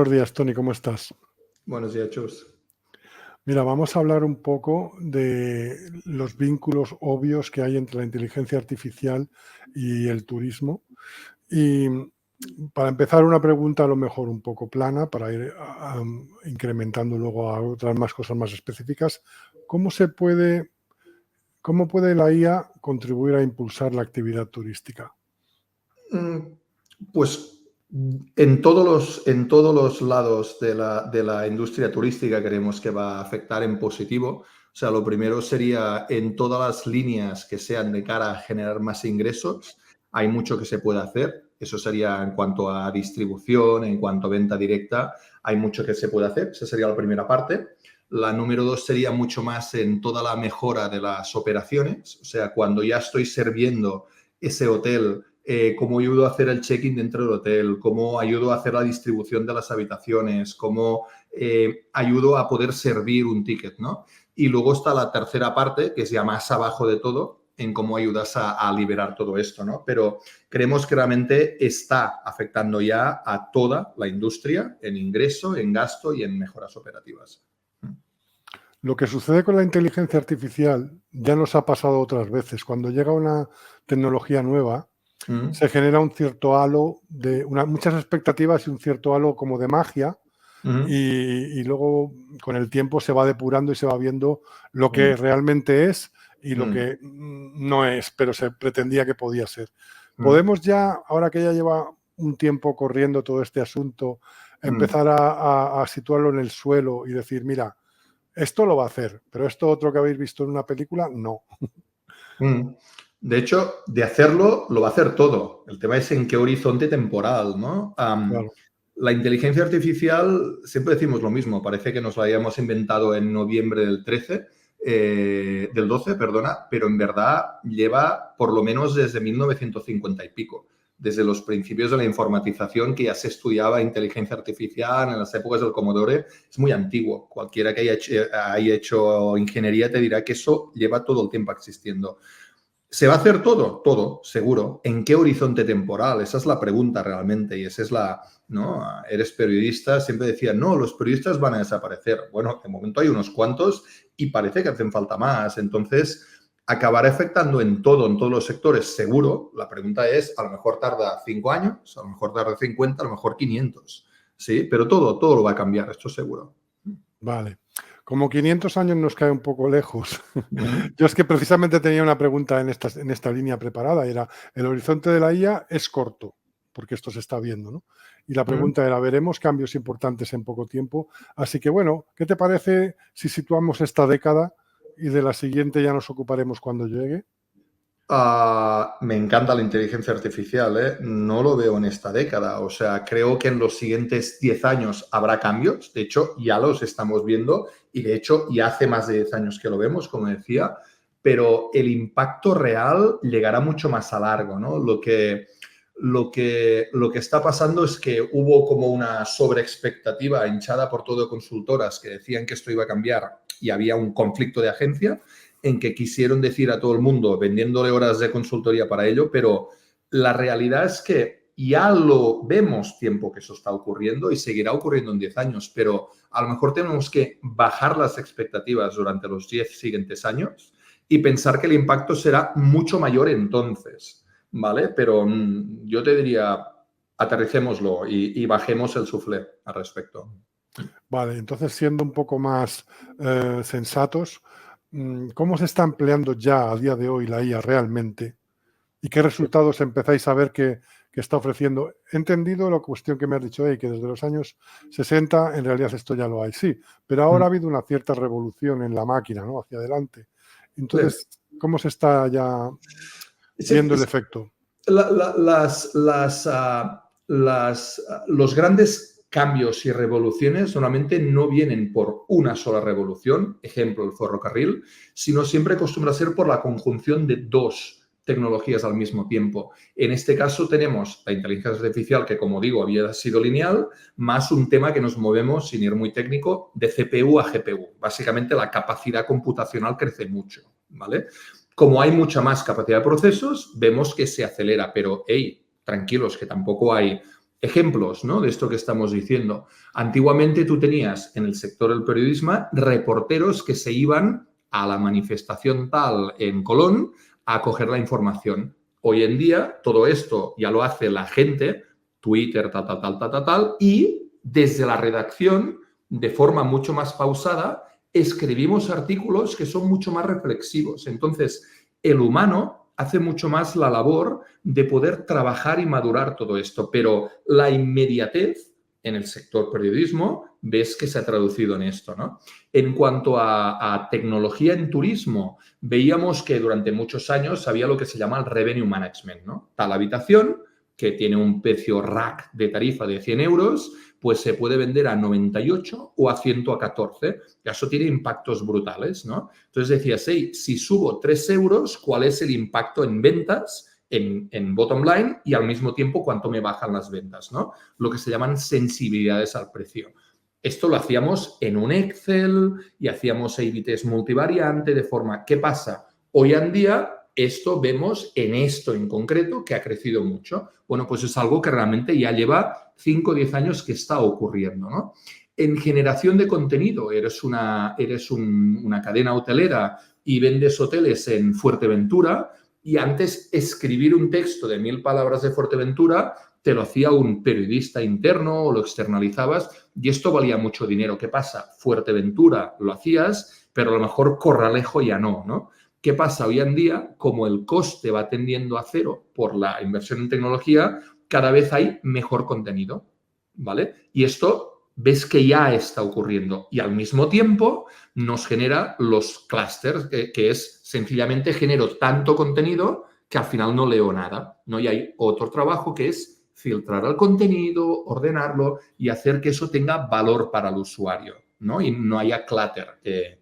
Buenos días, Tony, ¿cómo estás? Buenos días, Chus. Mira, vamos a hablar un poco de los vínculos obvios que hay entre la inteligencia artificial y el turismo. Y para empezar, una pregunta a lo mejor un poco plana, para ir incrementando luego a otras más cosas más específicas. ¿Cómo puede la IA contribuir a impulsar la actividad turística? Pues en todos los lados de la industria turística creemos que va a afectar en positivo. O sea, lo primero sería en todas las líneas que sean de cara a generar más ingresos, hay mucho que se puede hacer. Eso sería en cuanto a distribución, en cuanto a venta directa, hay mucho que se puede hacer. Esa sería la primera parte. La número dos sería mucho más en toda la mejora de las operaciones. O sea, cuando ya estoy sirviendo ese hotel, cómo ayudo a hacer el check-in dentro del hotel, cómo ayudo a hacer la distribución de las habitaciones, cómo ayudo a poder servir un ticket, ¿no? Y luego está la tercera parte, que es ya más abajo de todo, en cómo ayudas a liberar todo esto, ¿no? Pero creemos que realmente está afectando ya a toda la industria en ingreso, en gasto y en mejoras operativas. Lo que sucede con la inteligencia artificial ya nos ha pasado otras veces. Cuando llega una tecnología nueva, se genera un cierto halo de muchas expectativas y un cierto halo como de magia, y luego con el tiempo se va depurando y se va viendo lo que realmente es y lo que no es, pero se pretendía que podía ser. Podemos ya, ahora que ya lleva un tiempo corriendo todo este asunto, empezar a situarlo en el suelo y decir, mira, esto lo va a hacer, pero esto otro que habéis visto en una película, no. De hecho, de hacerlo, lo va a hacer todo. El tema es en qué horizonte temporal, ¿no? Claro. La inteligencia artificial, siempre decimos lo mismo, parece que nos la hayamos inventado en noviembre del 12, perdona, pero en verdad lleva por lo menos desde 1950 y pico, desde los principios de la informatización, que ya se estudiaba inteligencia artificial en las épocas del Commodore. Es muy antiguo. Cualquiera que haya hecho ingeniería te dirá que eso lleva todo el tiempo existiendo. ¿Se va a hacer todo? Todo, seguro. ¿En qué horizonte temporal? Esa es la pregunta realmente, y esa es ¿no? Eres periodista, siempre decía, no, los periodistas van a desaparecer. Bueno, de momento hay unos cuantos y parece que hacen falta más. Entonces, acabará afectando en todos los sectores, seguro. La pregunta es, a lo mejor tarda 5 años, a lo mejor tarda 50, a lo mejor 500. Sí, pero todo lo va a cambiar, esto seguro. Vale. Como 500 años nos cae un poco lejos. Yo es que precisamente tenía una pregunta en esta línea preparada. Era, el horizonte de la IA es corto, porque esto se está viendo, ¿no? Y la pregunta era, ¿veremos cambios importantes en poco tiempo? Así que, bueno, ¿qué te parece si situamos esta década y de la siguiente ya nos ocuparemos cuando llegue? Me encanta la inteligencia artificial, ¿eh? No lo veo en esta década. O sea, creo que en los siguientes 10 años habrá cambios. De hecho, ya los estamos viendo y de hecho ya hace más de 10 años que lo vemos, como decía, pero el impacto real llegará mucho más a largo, ¿no? Lo que está pasando es que hubo como una sobreexpectativa hinchada por todo consultoras que decían que esto iba a cambiar y había un conflicto de agencia en que quisieron decir a todo el mundo, vendiéndole horas de consultoría para ello, pero la realidad es que ya lo vemos tiempo que eso está ocurriendo y seguirá ocurriendo en 10 años, pero a lo mejor tenemos que bajar las expectativas durante los 10 siguientes años y pensar que el impacto será mucho mayor entonces, ¿vale? Pero yo te diría, aterricémoslo y bajemos el suflé al respecto. Vale, entonces siendo un poco más sensatos, ¿cómo se está empleando ya a día de hoy la IA realmente? ¿Y qué resultados empezáis a ver que está ofreciendo? He entendido la cuestión que me has dicho, que desde los años 60 en realidad esto ya lo hay, sí, pero ahora ha habido una cierta revolución en la máquina, ¿no? Hacia adelante. Entonces, ¿cómo se está ya viendo el efecto? Los grandes cambios y revoluciones normalmente no vienen por una sola revolución, ejemplo el ferrocarril, sino siempre acostumbra ser por la conjunción de dos tecnologías al mismo tiempo. En este caso tenemos la inteligencia artificial, que como digo había sido lineal, más un tema que nos movemos, sin ir muy técnico, de CPU a GPU. Básicamente la capacidad computacional crece mucho, ¿vale? Como hay mucha más capacidad de procesos, vemos que se acelera, pero, hey, tranquilos, que tampoco hay Ejemplos, ¿no?, de esto que estamos diciendo. Antiguamente tú tenías en el sector del periodismo reporteros que se iban a la manifestación tal en Colón a coger la información. Hoy en día todo esto ya lo hace la gente, Twitter, tal, y desde la redacción, de forma mucho más pausada, escribimos artículos que son mucho más reflexivos. Entonces, el humano hace mucho más la labor de poder trabajar y madurar todo esto, pero la inmediatez en el sector periodismo ves que se ha traducido en esto, ¿no? En cuanto a tecnología en turismo, veíamos que durante muchos años había lo que se llama el revenue management, ¿no? Tal habitación que tiene un precio rack de tarifa de 100 euros, pues se puede vender a 98 o a 114. Y eso tiene impactos brutales, ¿no? Entonces decías, hey, si subo 3 euros, ¿cuál es el impacto en ventas, en bottom line, y al mismo tiempo cuánto me bajan las ventas, ¿no? Lo que se llaman sensibilidades al precio. Esto lo hacíamos en un Excel y hacíamos A/B test multivariante de forma, ¿qué pasa? Hoy en día esto vemos en esto en concreto que ha crecido mucho. Bueno, pues es algo que realmente ya lleva 5 o 10 años que está ocurriendo, ¿no? En generación de contenido, eres una cadena hotelera y vendes hoteles en Fuerteventura y antes escribir un texto de 1000 palabras de Fuerteventura te lo hacía un periodista interno o lo externalizabas y esto valía mucho dinero. ¿Qué pasa? Fuerteventura lo hacías, pero a lo mejor Corralejo ya no, ¿no? ¿Qué pasa? Hoy en día, como el coste va tendiendo a cero por la inversión en tecnología, cada vez hay mejor contenido, ¿vale? Y esto ves que ya está ocurriendo y al mismo tiempo nos genera los clústeres, que es sencillamente genero tanto contenido que al final no leo nada, ¿no? Y hay otro trabajo que es filtrar el contenido, ordenarlo y hacer que eso tenga valor para el usuario, ¿no? Y no haya clutter,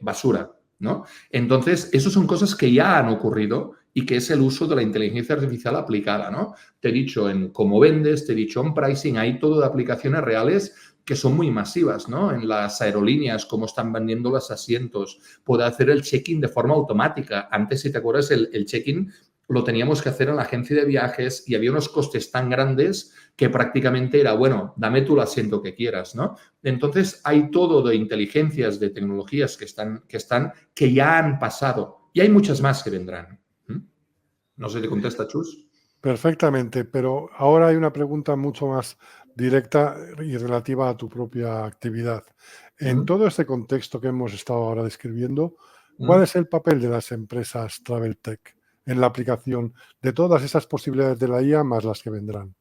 basura, ¿no? Entonces, eso son cosas que ya han ocurrido y que es el uso de la inteligencia artificial aplicada, ¿no? Te he dicho en cómo vendes, te he dicho en pricing, hay todo de aplicaciones reales que son muy masivas, ¿no? En las aerolíneas, cómo están vendiendo los asientos, puede hacer el check-in de forma automática. Antes, si te acuerdas, el check-in lo teníamos que hacer en la agencia de viajes y había unos costes tan grandes que prácticamente era, bueno, dame tú el asiento que quieras, ¿no? Entonces, hay todo de inteligencias, de tecnologías que ya han pasado y hay muchas más que vendrán. No sé si te contesta, Chus. Perfectamente, pero ahora hay una pregunta mucho más directa y relativa a tu propia actividad. En todo este contexto que hemos estado ahora describiendo, ¿cuál es el papel de las empresas Travel Tech en la aplicación de todas esas posibilidades de la IA más las que vendrán?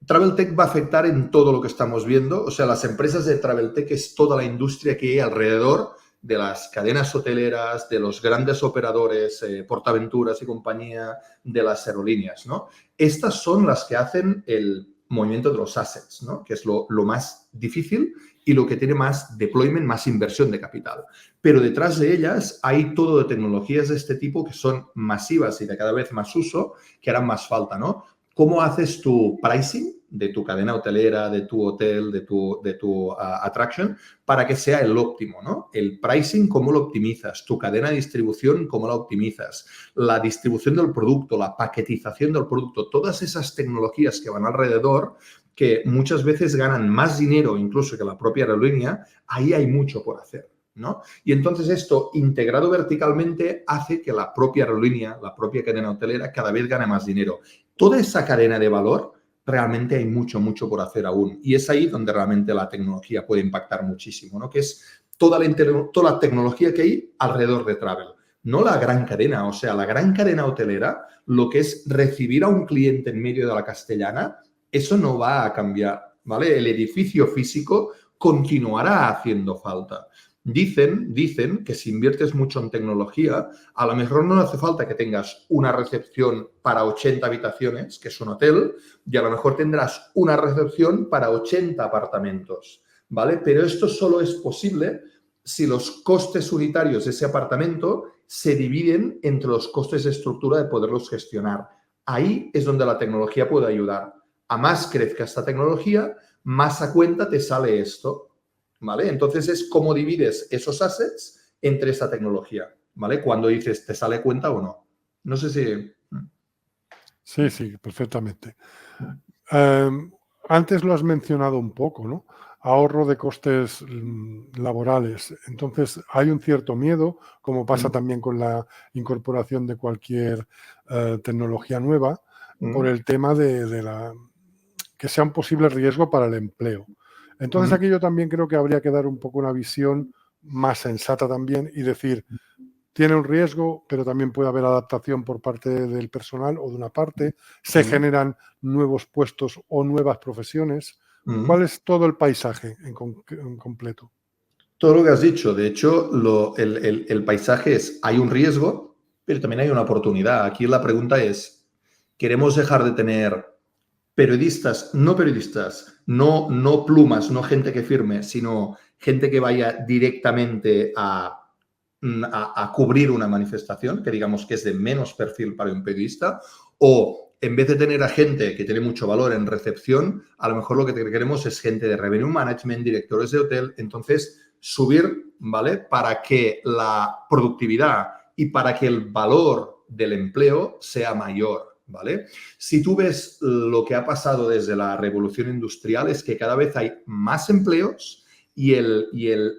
Travel Tech va a afectar en todo lo que estamos viendo. O sea, las empresas de Travel Tech es toda la industria que hay alrededor de las cadenas hoteleras, de los grandes operadores, Portaventuras y compañía, de las aerolíneas, ¿no? Estas son las que hacen el movimiento de los assets, ¿no? Que es lo más difícil y lo que tiene más deployment, más inversión de capital. Pero detrás de ellas hay todo de tecnologías de este tipo que son masivas y de cada vez más uso, que harán más falta, ¿no? ¿Cómo haces tu pricing de tu cadena hotelera, de tu hotel, de tu attraction, para que sea el óptimo, ¿no? El pricing, ¿cómo lo optimizas? Tu cadena de distribución, ¿cómo la optimizas? La distribución del producto, la paquetización del producto, todas esas tecnologías que van alrededor, que muchas veces ganan más dinero incluso que la propia aerolínea, ahí hay mucho por hacer, ¿no? Y entonces esto, integrado verticalmente, hace que la propia aerolínea, la propia cadena hotelera, cada vez gane más dinero. Toda esa cadena de valor, realmente hay mucho por hacer aún. Y es ahí donde realmente la tecnología puede impactar muchísimo, ¿no? Que es toda la tecnología que hay alrededor de travel. No la gran cadena, o sea, la gran cadena hotelera, lo que es recibir a un cliente en medio de la Castellana, eso no va a cambiar, ¿vale? El edificio físico continuará haciendo falta. Dicen que si inviertes mucho en tecnología, a lo mejor no hace falta que tengas una recepción para 80 habitaciones, que es un hotel, y a lo mejor tendrás una recepción para 80 apartamentos, ¿vale? Pero esto solo es posible si los costes unitarios de ese apartamento se dividen entre los costes de estructura de poderlos gestionar. Ahí es donde la tecnología puede ayudar. A más crezca esta tecnología, más a cuenta te sale esto, ¿vale? Entonces es cómo divides esos assets entre esa tecnología, ¿vale? Cuando dices, ¿te sale cuenta o no? No sé si... Sí, sí, perfectamente. Antes lo has mencionado un poco, ¿no? Ahorro de costes laborales. Entonces, hay un cierto miedo, como pasa también con la incorporación de cualquier tecnología nueva, por el tema de que sea un posible riesgo para el empleo. Entonces, aquí yo también creo que habría que dar un poco una visión más sensata también y decir, tiene un riesgo, pero también puede haber adaptación por parte del personal o de una parte, se generan nuevos puestos o nuevas profesiones. ¿Cuál es todo el paisaje en completo? Todo lo que has dicho, de hecho, el paisaje es, hay un riesgo, pero también hay una oportunidad. Aquí la pregunta es, ¿queremos dejar de tener periodistas, no plumas, no gente que firme, sino gente que vaya directamente a cubrir una manifestación, que digamos que es de menos perfil para un periodista, o en vez de tener a gente que tiene mucho valor en recepción, a lo mejor lo que queremos es gente de revenue management, directores de hotel, entonces subir, ¿vale? Para que la productividad y para que el valor del empleo sea mayor, ¿vale? Si tú ves lo que ha pasado desde la revolución industrial es que cada vez hay más empleos y el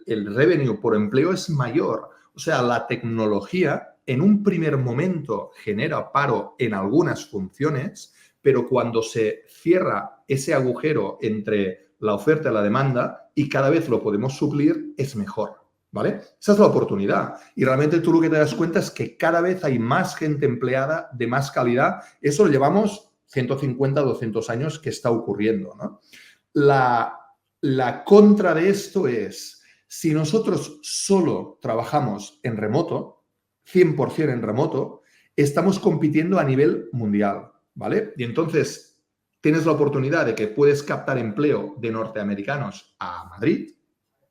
revenue por empleo es mayor. O sea, la tecnología en un primer momento genera paro en algunas funciones, pero cuando se cierra ese agujero entre la oferta y la demanda y cada vez lo podemos suplir, es mejor. ¿Vale? Esa es la oportunidad. Y realmente tú lo que te das cuenta es que cada vez hay más gente empleada de más calidad. Eso lo llevamos 150, 200 años que está ocurriendo, ¿no? La contra de esto es, si nosotros solo trabajamos en remoto, 100% en remoto, estamos compitiendo a nivel mundial, ¿vale? Y entonces tienes la oportunidad de que puedes captar empleo de norteamericanos a Madrid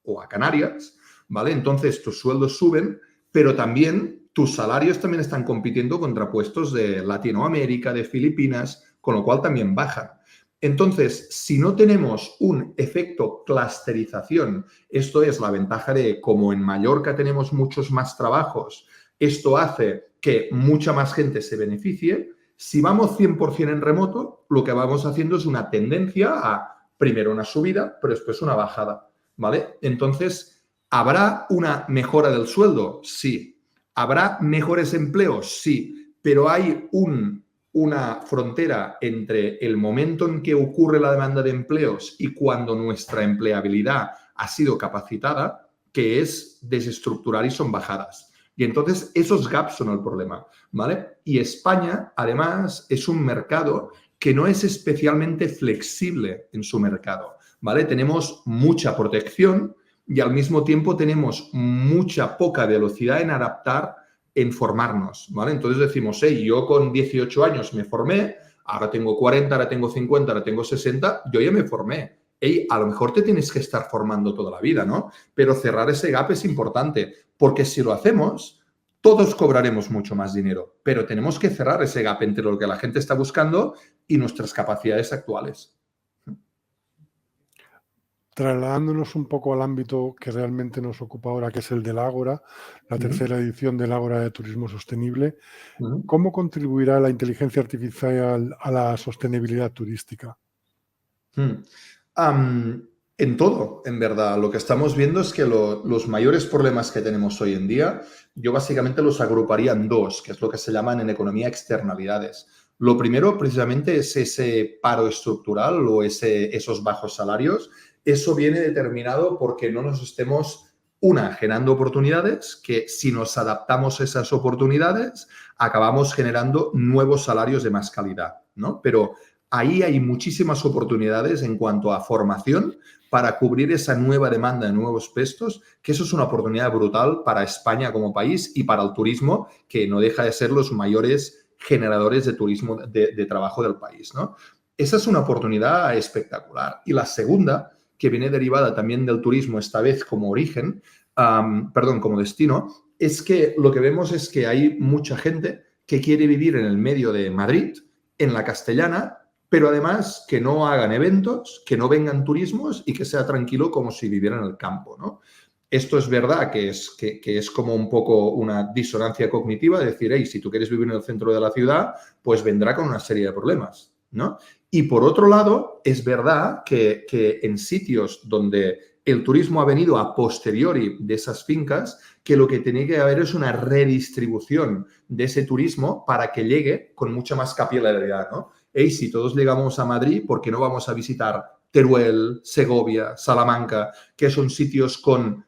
o a Canarias, ¿vale? Entonces tus sueldos suben, pero también tus salarios también están compitiendo contra puestos de Latinoamérica, de Filipinas, con lo cual también bajan. Entonces, si no tenemos un efecto clusterización, esto es la ventaja de como en Mallorca tenemos muchos más trabajos, esto hace que mucha más gente se beneficie. Si vamos 100% en remoto, lo que vamos haciendo es una tendencia a primero una subida, pero después una bajada, ¿vale? Entonces, ¿habrá una mejora del sueldo? Sí. ¿Habrá mejores empleos? Sí. Pero hay una frontera entre el momento en que ocurre la demanda de empleos y cuando nuestra empleabilidad ha sido capacitada, que es desestructurar y son bajadas. Y entonces esos gaps son el problema, ¿vale? Y España, además, es un mercado que no es especialmente flexible en su mercado, ¿vale? Tenemos mucha protección y al mismo tiempo tenemos mucha poca velocidad en adaptar, en formarnos, ¿vale? Entonces decimos, hey, yo con 18 años me formé, ahora tengo 40, ahora tengo 50, ahora tengo 60, yo ya me formé. Hey, a lo mejor te tienes que estar formando toda la vida, ¿no? Pero cerrar ese gap es importante, porque si lo hacemos, todos cobraremos mucho más dinero, pero tenemos que cerrar ese gap entre lo que la gente está buscando y nuestras capacidades actuales. Trasladándonos un poco al ámbito que realmente nos ocupa ahora, que es el del Ágora, la tercera edición del Ágora de Turismo Sostenible, ¿cómo contribuirá la inteligencia artificial a la sostenibilidad turística? En todo, en verdad. Lo que estamos viendo es que los mayores problemas que tenemos hoy en día, yo básicamente los agruparía en dos, que es lo que se llaman en economía externalidades. Lo primero, precisamente, es ese paro estructural o esos bajos salarios. Eso viene determinado porque no nos estemos, generando oportunidades, que si nos adaptamos a esas oportunidades, acabamos generando nuevos salarios de más calidad, ¿no? Pero ahí hay muchísimas oportunidades en cuanto a formación para cubrir esa nueva demanda de nuevos puestos, que eso es una oportunidad brutal para España como país y para el turismo, que no deja de ser los mayores generadores de turismo, de trabajo del país, ¿no? Esa es una oportunidad espectacular. Y la segunda, que viene derivada también del turismo, esta vez como origen, como destino, es que lo que vemos es que hay mucha gente que quiere vivir en el medio de Madrid, en la Castellana, pero además que no hagan eventos, que no vengan turismos y que sea tranquilo como si viviera en el campo, ¿no? esto es verdad que es como un poco una disonancia cognitiva, de decir, hey, si tú quieres vivir en el centro de la ciudad, pues vendrá con una serie de problemas, ¿no? Y por otro lado, es verdad que en sitios donde el turismo ha venido a posteriori de esas fincas, que lo que tiene que haber es una redistribución de ese turismo para que llegue con mucha más capilaridad, ¿no? Hey, si todos llegamos a Madrid, ¿por qué no vamos a visitar Teruel, Segovia, Salamanca, que son sitios con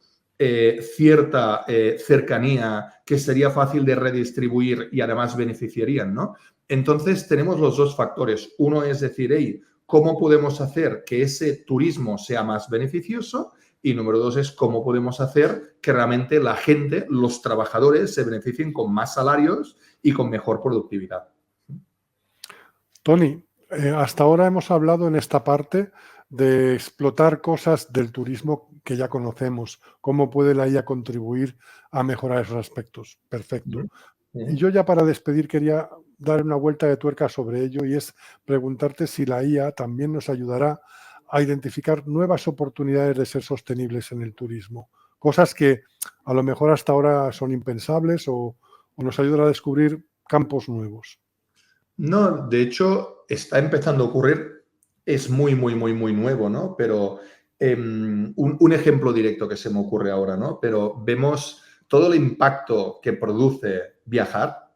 cierta cercanía que sería fácil de redistribuir y además beneficiarían, ¿no? Entonces tenemos los dos factores. Uno es decir, hey, ¿cómo podemos hacer que ese turismo sea más beneficioso? Y número dos es cómo podemos hacer que realmente la gente, los trabajadores, se beneficien con más salarios y con mejor productividad. Tony, hasta ahora hemos hablado en esta parte de explotar cosas del turismo que ya conocemos. ¿Cómo puede la IA contribuir a mejorar esos aspectos? Perfecto. Y yo ya para despedir quería dar una vuelta de tuerca sobre ello y es preguntarte si la IA también nos ayudará a identificar nuevas oportunidades de ser sostenibles en el turismo. Cosas que a lo mejor hasta ahora son impensables o nos ayudará a descubrir campos nuevos. No, de hecho, está empezando a ocurrir, es muy nuevo, ¿no? Pero un ejemplo directo que se me ocurre ahora, ¿no? Pero vemos todo el impacto que produce viajar,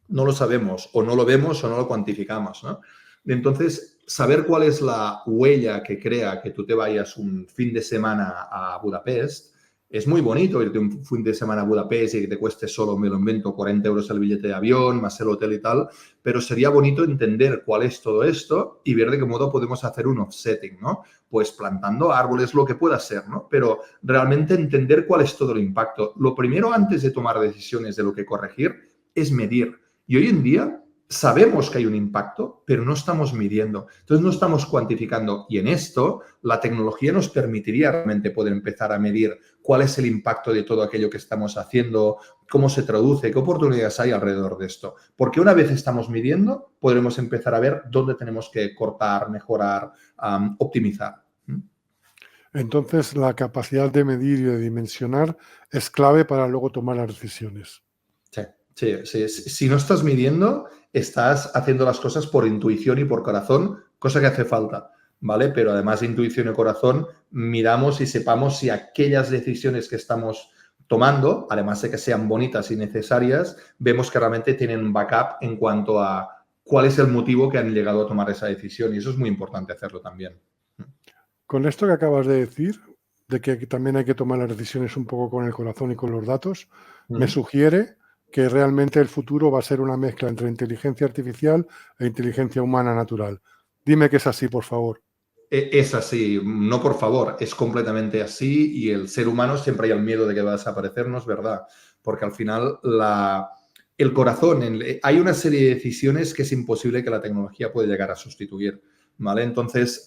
no lo sabemos, o no lo vemos, o no lo cuantificamos, ¿no? Entonces, saber cuál es la huella que crea que tú te vayas un fin de semana a Budapest. Es muy bonito irte un fin de semana a Budapest y que te cueste solo, me lo invento, 40 euros el billete de avión, más el hotel y tal, pero sería bonito entender cuál es todo esto y ver de qué modo podemos hacer un offsetting, ¿no? Pues plantando árboles, lo que pueda ser, ¿no? Pero realmente entender cuál es todo el impacto. Lo primero, antes de tomar decisiones de lo que corregir, es medir. Y hoy en día sabemos que hay un impacto, pero no estamos midiendo. Entonces, no estamos cuantificando. Y en esto, la tecnología nos permitiría realmente poder empezar a medir cuál es el impacto de todo aquello que estamos haciendo, cómo se traduce, qué oportunidades hay alrededor de esto. Porque una vez estamos midiendo, podremos empezar a ver dónde tenemos que cortar, mejorar, optimizar. Entonces, la capacidad de medir y de dimensionar es clave para luego tomar las decisiones. Sí. Si no estás midiendo, estás haciendo las cosas por intuición y por corazón, cosa que hace falta, ¿vale? Pero además de intuición y corazón, miramos y sepamos si aquellas decisiones que estamos tomando, además de que sean bonitas y necesarias, vemos que realmente tienen un backup en cuanto a cuál es el motivo que han llegado a tomar esa decisión. Y eso es muy importante hacerlo también. Con esto que acabas de decir, de que también hay que tomar las decisiones un poco con el corazón y con los datos, me sugiere que realmente el futuro va a ser una mezcla entre inteligencia artificial e inteligencia humana natural. Dime que es así, por favor. Es así, no por favor, es completamente así y el ser humano siempre hay el miedo de que va a desaparecer, no es verdad, porque al final el corazón, hay una serie de decisiones que es imposible que la tecnología pueda llegar a sustituir, ¿vale? Entonces,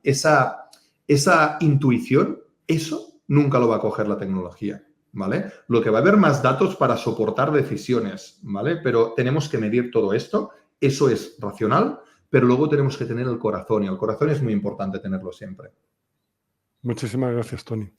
esa intuición, eso nunca lo va a coger la tecnología, ¿vale? Lo que va a haber más datos para soportar decisiones, ¿vale? Pero tenemos que medir todo esto, eso es racional, pero luego tenemos que tener el corazón y el corazón es muy importante tenerlo siempre. Muchísimas gracias, Tony.